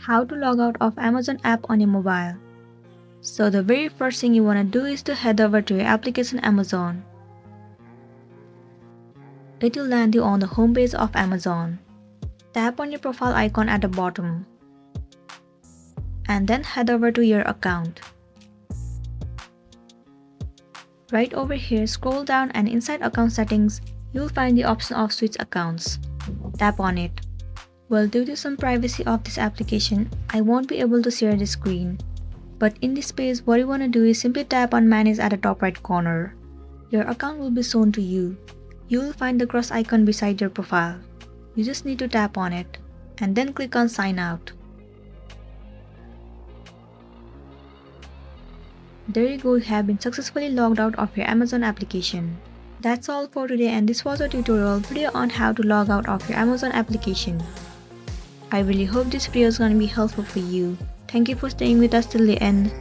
How to log out of Amazon app on your mobile. So the very first thing you want to do is to head over to your application Amazon. It will land you on the home page of Amazon. Tap on your profile icon at the bottom. And then head over to your account. Right over here, scroll down and inside account settings, you'll find the option of switch accounts. Tap on it. Well, due to some privacy of this application, I won't be able to share the screen. But in this page, what you want to do is simply tap on manage at the top right corner. Your account will be shown to you. You will find the cross icon beside your profile. You just need to tap on it and then click on sign out. There you go, you have been successfully logged out of your Amazon application. That's all for today, and this was a tutorial video on how to log out of your Amazon application. I really hope this video is going to be helpful for you. Thank you for staying with us till the end.